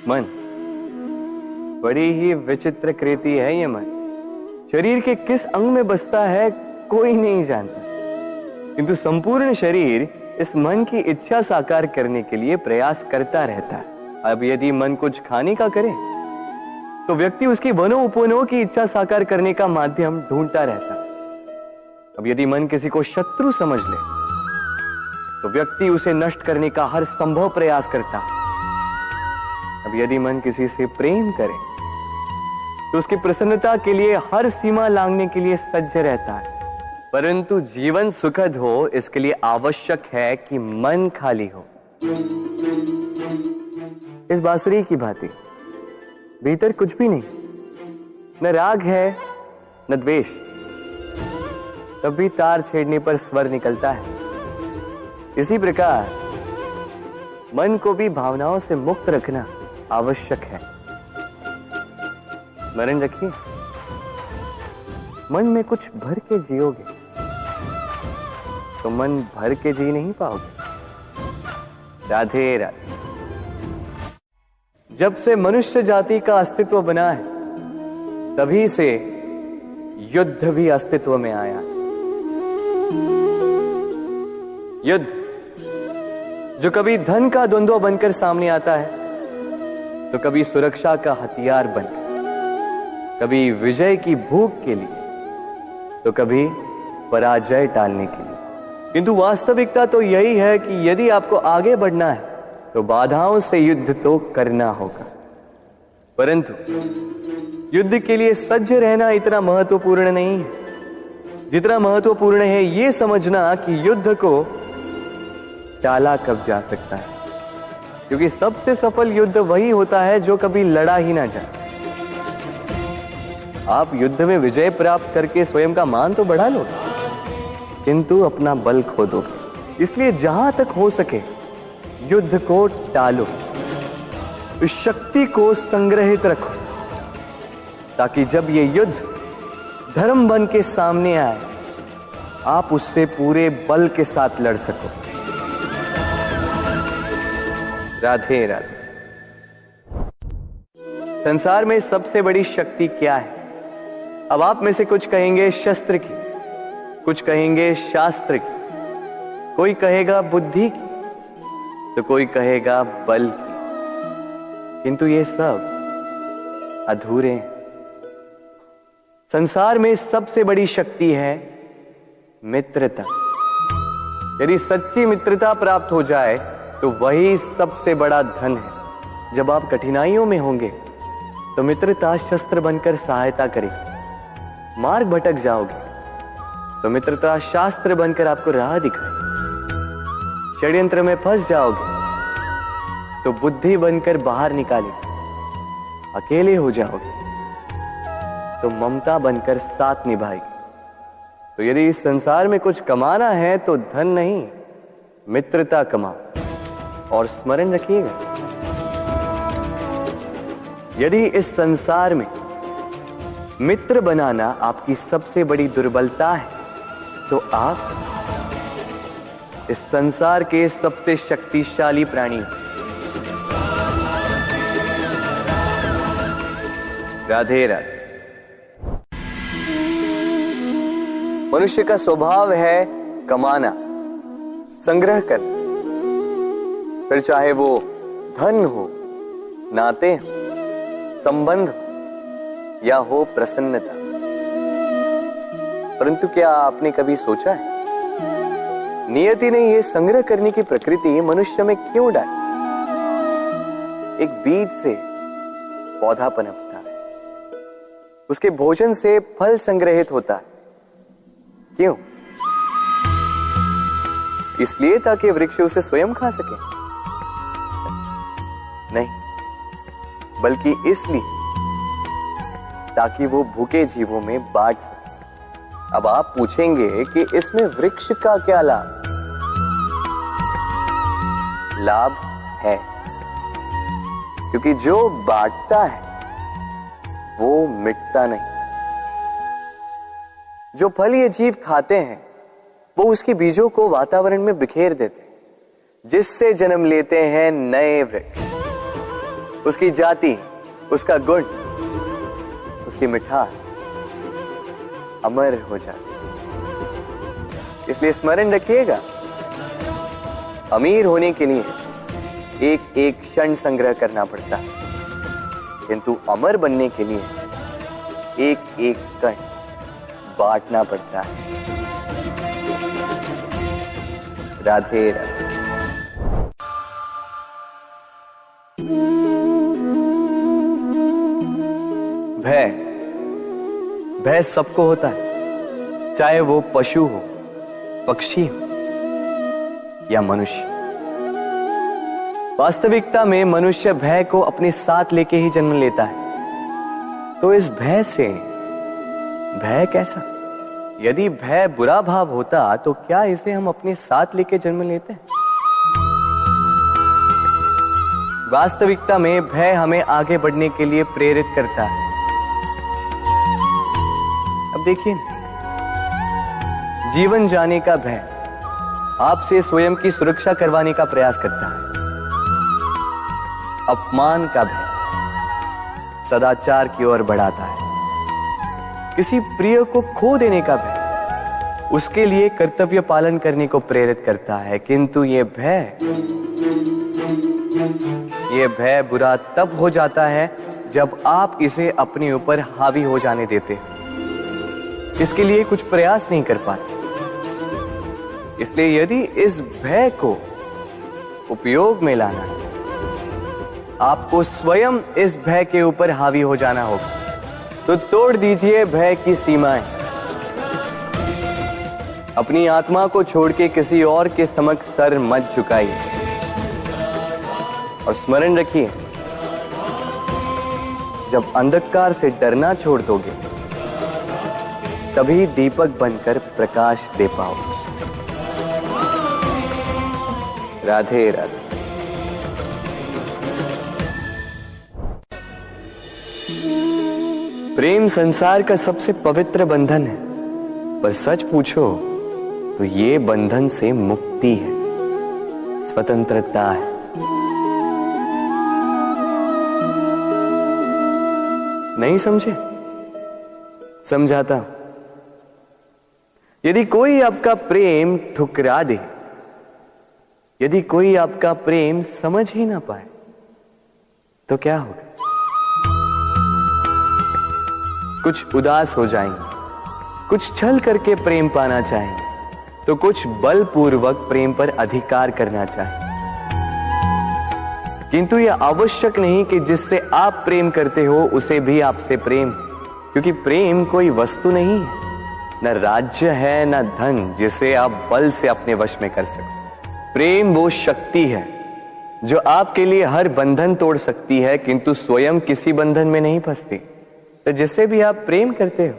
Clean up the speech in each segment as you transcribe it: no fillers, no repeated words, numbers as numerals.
मन बड़ी ही विचित्र कृति है ये मन। शरीर के किस अंग में बसता है कोई नहीं जानता, किंतु संपूर्ण शरीर इस मन की इच्छा साकार करने के लिए प्रयास करता रहता है। अब यदि मन कुछ खाने का करे तो व्यक्ति उसकी वनो उपवनों की इच्छा साकार करने का माध्यम ढूंढता रहता है। अब यदि मन किसी को शत्रु समझ ले तो व्यक्ति उसे नष्ट करने का हर संभव प्रयास करता है। अब यदि मन किसी से प्रेम करे तो उसकी प्रसन्नता के लिए हर सीमा लांघने के लिए सज्ज रहता है। परंतु जीवन सुखद हो इसके लिए आवश्यक है कि मन खाली हो। इस बांसुरी की भांति भीतर कुछ भी नहीं, न राग है न द्वेष, तब भी तार छेड़ने पर स्वर निकलता है। इसी प्रकार मन को भी भावनाओं से मुक्त रखना आवश्यक है। स्मरण रखिए, मन में कुछ भर के जियोगे तो मन भर के जी नहीं पाओगे। राधे राधे। जब से मनुष्य जाति का अस्तित्व बना है तभी से युद्ध भी अस्तित्व में आया। युद्ध जो कभी धन का द्वंद्व बनकर सामने आता है तो कभी सुरक्षा का हथियार बनकर, कभी विजय की भूख के लिए तो कभी पराजय टालने के लिए। किंतु वास्तविकता तो यही है कि यदि आपको आगे बढ़ना है तो बाधाओं से युद्ध तो करना होगा। परंतु युद्ध के लिए सज्ज रहना इतना महत्वपूर्ण नहीं है जितना महत्वपूर्ण है यह समझना कि युद्ध को टाला कब जा सकता है। क्योंकि सबसे सफल युद्ध वही होता है जो कभी लड़ा ही ना जाए। आप युद्ध में विजय प्राप्त करके स्वयं का मान तो बढ़ा लो, किंतु अपना बल खो दोगे। इसलिए जहां तक हो सके युद्ध को टालो, इस शक्ति को संग्रहित रखो, ताकि जब ये युद्ध धर्म बन के सामने आए आप उससे पूरे बल के साथ लड़ सको। राधे राधे। संसार में सबसे बड़ी शक्ति क्या है? अब आप में से कुछ कहेंगे शस्त्र की, कुछ कहेंगे शास्त्र की, कोई कहेगा बुद्धि की, तो कोई कहेगा बल की। किंतु ये सब अधूरे हैं। संसार में सबसे बड़ी शक्ति है मित्रता। यदि सच्ची मित्रता प्राप्त हो जाए तो वही सबसे बड़ा धन है। जब आप कठिनाइयों में होंगे तो मित्रता शस्त्र बनकर सहायता करेगी। मार्ग भटक जाओगे तो मित्रता शास्त्र बनकर आपको राह दिखाए। षड्यंत्र में फंस जाओगे तो बुद्धि बनकर बाहर निकालेगी। अकेले हो जाओगे तो ममता बनकर साथ निभाएगी। तो यदि इस संसार में कुछ कमाना है तो धन नहीं, मित्रता कमाओ। और स्मरण रखिएगा, यदि इस संसार में मित्र बनाना आपकी सबसे बड़ी दुर्बलता है तो आप इस संसार के सबसे शक्तिशाली प्राणी हैं। राधे राधे। मनुष्य का स्वभाव है कमाना, संग्रह करना, फिर चाहे वो धन हो, नाते हो, संबंध हो या हो प्रसन्नता। परंतु क्या आपने कभी सोचा है नियति ने यह संग्रह करने की प्रकृति मनुष्य में क्यों डाली? एक बीज से पौधा पनपता है, उसके भोजन से फल संग्रहित होता है। क्यों? इसलिए ताकि वृक्ष उसे स्वयं खा सके? नहीं, बल्कि इसलिए ताकि वो भूखे जीवों में बांट सके। अब आप पूछेंगे कि इसमें वृक्ष का क्या लाभ? लाभ है, क्योंकि जो बांटता है वो मिटता नहीं। जो फल ये जीव खाते हैं वो उसके बीजों को वातावरण में बिखेर देते हैं, जिससे जन्म लेते हैं नए वृक्ष। उसकी जाति, उसका गुण, उसकी मिठास अमर हो जाती। इसलिए स्मरण रखिएगा, अमीर होने के लिए एक एक क्षण संग्रह करना पड़ता है, किंतु अमर बनने के लिए एक एक कण बांटना पड़ता है। राधे राधे। भय, भय सबको होता है, चाहे वो पशु हो, पक्षी हो या मनुष्य। वास्तविकता में मनुष्य भय को अपने साथ लेके ही जन्म लेता है। तो इस भय से, भय कैसा? यदि भय बुरा भाव होता तो क्या इसे हम अपने साथ लेके जन्म लेते हैं? वास्तविकता में भय हमें आगे बढ़ने के लिए प्रेरित करता है। अब देखिए, जीवन जाने का भय आपसे स्वयं की सुरक्षा करवाने का प्रयास करता है। अपमान का भय सदाचार की ओर बढ़ाता है। किसी प्रिय को खो देने का भय उसके लिए कर्तव्य पालन करने को प्रेरित करता है। किंतु ये भय बुरा तब हो जाता है जब आप इसे अपने ऊपर हावी हो जाने देते हैं, इसके लिए कुछ प्रयास नहीं कर पाते। इसलिए यदि इस भय को उपयोग में लाना है, आपको स्वयं इस भय के ऊपर हावी हो जाना होगा। तो तोड़ दीजिए भय की सीमाएं। अपनी आत्मा को छोड़ के किसी और के समक्ष सर मत झुकाइए और स्मरण रखिए, जब अंधकार से डरना छोड़ दोगे तभी दीपक बनकर प्रकाश दे पाओगे। राधे राधे। प्रेम संसार का सबसे पवित्र बंधन है, पर सच पूछो तो ये बंधन से मुक्ति है, स्वतंत्रता है। नहीं समझे? समझाता हूं। यदि कोई आपका प्रेम ठुकरा दे, यदि कोई आपका प्रेम समझ ही ना पाए, तो क्या होगा? कुछ उदास हो जाएंगे, कुछ छल करके प्रेम पाना चाहेंगे, तो कुछ बलपूर्वक प्रेम पर अधिकार करना चाहेंगे। किंतु यह आवश्यक नहीं कि जिससे आप प्रेम करते हो उसे भी आपसे प्रेम, क्योंकि प्रेम कोई वस्तु नहीं है, न राज्य है, न धन जिसे आप बल से अपने वश में कर सको। प्रेम वो शक्ति है जो आपके लिए हर बंधन तोड़ सकती है, किंतु स्वयं किसी बंधन में नहीं फंसती। तो जिससे भी आप प्रेम करते हो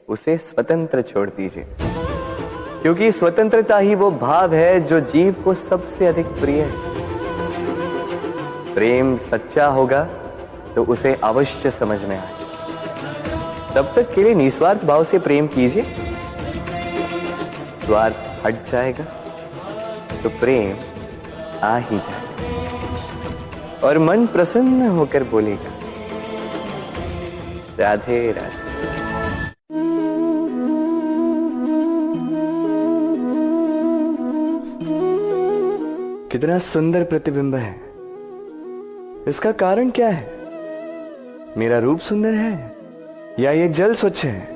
उसे स्वतंत्र छोड़ दीजिए, क्योंकि स्वतंत्रता ही वो भाव है जो जीव को सबसे अधिक प्रिय है। प्रेम सच्चा होगा तो उसे अवश्य समझ में आए। तब तक के लिए निस्वार्थ भाव से प्रेम कीजिए, स्वार्थ हट जाएगा तो प्रेम आ ही जाएगा और मन प्रसन्न होकर बोलेगा, राधे राधे। कितना सुंदर प्रतिबिंब है। इसका कारण क्या है? मेरा रूप सुंदर है या ये जल स्वच्छ है?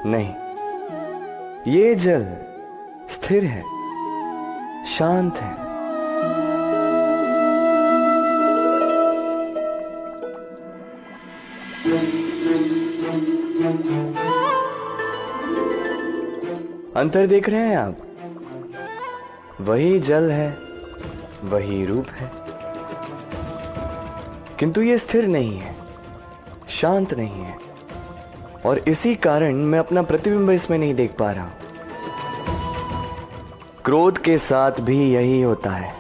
नहीं, ये जल स्थिर है, शांत है। अंतर देख रहे हैं आप? वही जल है, वही रूप है, किंतु ये स्थिर नहीं है, शांत नहीं है, और इसी कारण मैं अपना प्रतिबिंब इसमें नहीं देख पा रहा हूं। क्रोध के साथ भी यही होता है।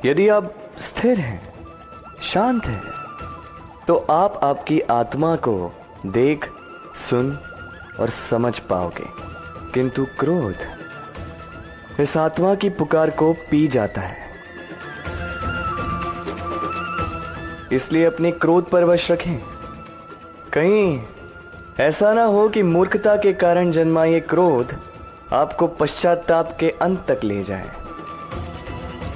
यदि आप स्थिर हैं, शांत हैं, तो आप आपकी आत्मा को देख, सुन और समझ पाओगे, किंतु क्रोध इस आत्मा की पुकार को पी जाता है। इसलिए अपने क्रोध पर वश रखें। कहीं ऐसा ना हो कि मूर्खता के कारण जन्मा ये क्रोध आपको पश्चाताप के अंत तक ले जाए।